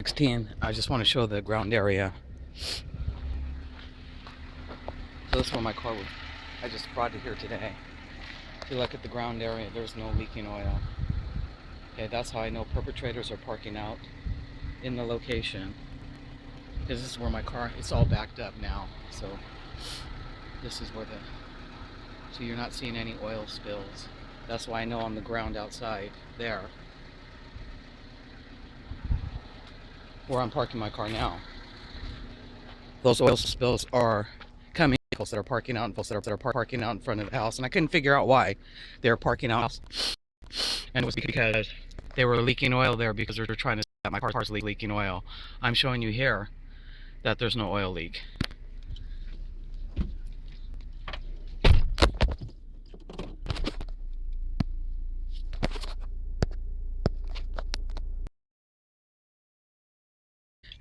16, I just want to show the ground area. So this is where my car was. I just brought it here today. If you look at the ground area, there's no leaking oil. Okay, that's how I know perpetrators are parking out in the location. Because this is where my car, it's all backed up now. So this is where so you're not seeing any oil spills. That's why I know on the ground outside there, where I'm parking my car now, those oil spills are coming from vehicles that are parking out in front of the house, and I couldn't figure out why they were parking out. And it was because they were leaking oil there because they're trying to say that my car's leaking oil. I'm showing you here that there's no oil leak.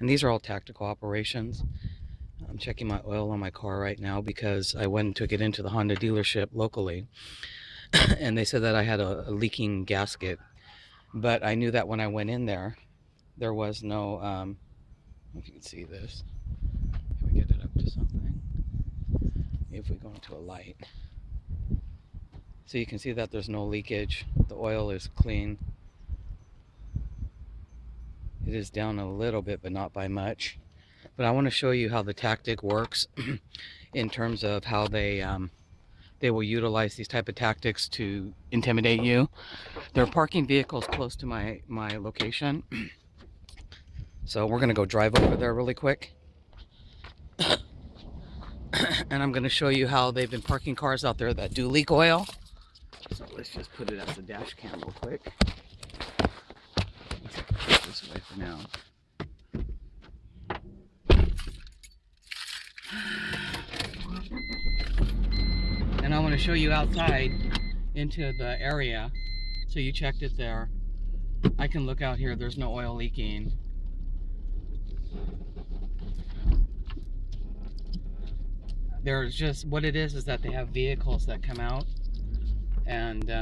And these are all tactical operations. I'm checking my oil on my car right now because I went and took it into the Honda dealership locally. And they said that I had a leaking gasket. But I knew that when I went in there, there was no, I don't know if you can see this. Can we get it up to something? If we go into a light. So you can see that there's no leakage. The oil is clean. It is down a little bit, but not by much. But I want to show you how the tactic works in terms of how they will utilize these type of tactics to intimidate you. They're parking vehicles close to my location. So we're going to go drive over there really quick. And I'm going to show you how they've been parking cars out there that do leak oil. So let's just put it as a dash cam real quick. This way for now. And I want to show you outside into the area. So you checked it there. I can look out here, there's no oil leaking. There's just, what it is that they have vehicles that come out and so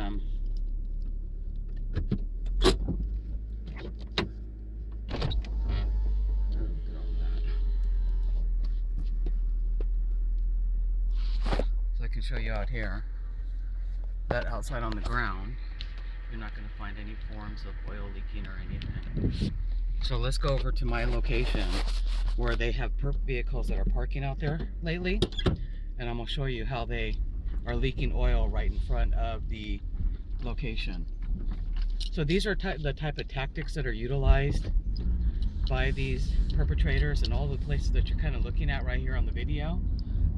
I can show you out here that outside on the ground you're not going to find any forms of oil leaking or anything. So let's go over to my location where they have perp vehicles that are parking out there lately, and I'm going to show you how they are leaking oil right in front of the location. So these are the type of tactics that are utilized by these perpetrators, and all the places that you're kind of looking at right here on the video.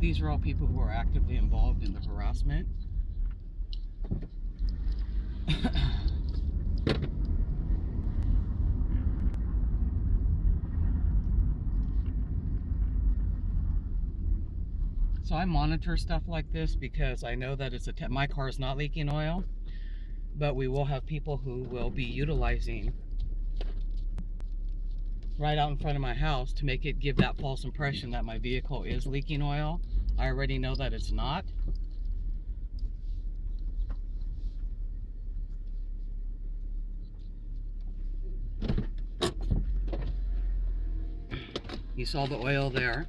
These are all people who are actively involved in the harassment. So I monitor stuff like this because I know that it's my car is not leaking oil, but we will have people who will be utilizing right out in front of my house to make it give that false impression that my vehicle is leaking oil. I already know that it's not. You saw the oil there.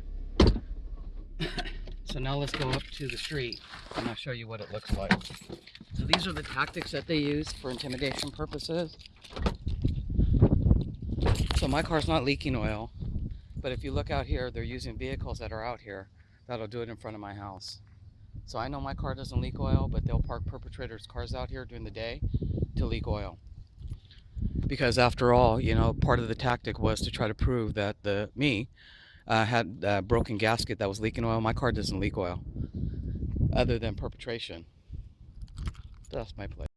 So now let's go up to the street and I'll show you what it looks like. So these are the tactics that they use for intimidation purposes. So my car's not leaking oil, but if you look out here, they're using vehicles that are out here that'll do it in front of my house. So I know my car doesn't leak oil, but they'll park perpetrators' cars out here during the day to leak oil. Because after all, you know, part of the tactic was to try to prove that me had a broken gasket that was leaking oil. My car doesn't leak oil, other than perpetration. That's my play.